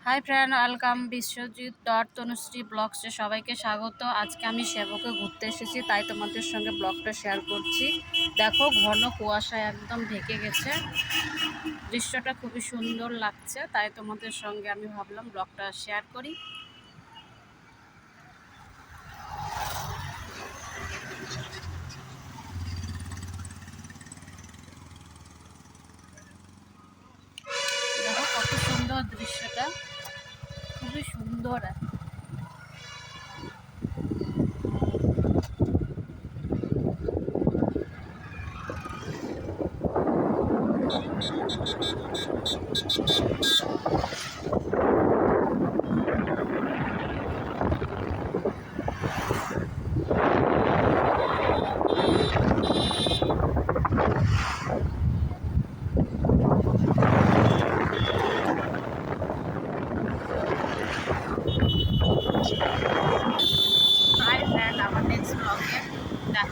High friend, welcome Biswajit dot Tanushree ব্লগসে সবাইকে স্বাগত। আজকে আমি সেবকে ঘুরতে এসেছি, তাই তোমাদের সঙ্গে ব্লগটা শেয়ার করছি। দেখো, ঘন কুয়াশায় একদম ঢেকে গেছে, দৃশ্যটা খুবই সুন্দর লাগছে, তাই তোমাদের সঙ্গে আমি ভাবলাম ব্লগটা শেয়ার করি। দেখো কত সুন্দর দৃশ্যটা, খুবই সুন্দর।